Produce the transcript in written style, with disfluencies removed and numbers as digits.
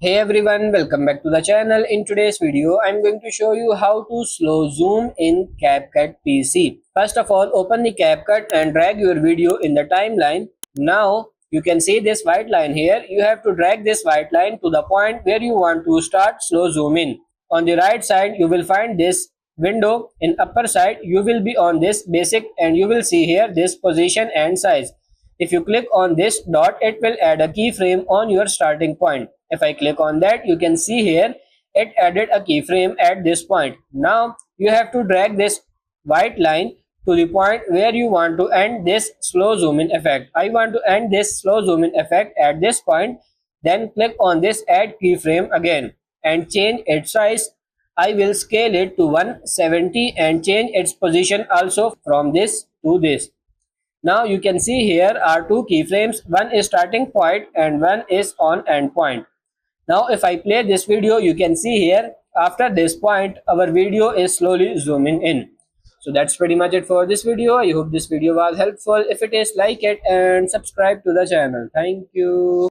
Hey everyone, welcome back to the channel. In today's video, I'm going to show you how to slow zoom in CapCut PC. First of all, open the CapCut and drag your video in the timeline. Now, you can see this white line here. You have to drag this white line to the point where you want to start slow zoom in. On the right side, you will find this window. In upper side, you will be on this basic and you will see here this position and size. If you click on this dot, it will add a keyframe on your starting point. If I click on that, you can see here it added a keyframe at this point. Now you have to drag this white line to the point where you want to end this slow zoom in effect. I want to end this slow zoom in effect at this point. Then click on this add keyframe again and change its size. I will scale it to 170 and change its position also from this to this. Now you can see here are two keyframes, one is starting point and one is on end point. Now if I play this video, you can see here after this point our video is slowly zooming in. So that's pretty much it for this video. I hope this video was helpful. If it is, like it and subscribe to the channel. Thank you.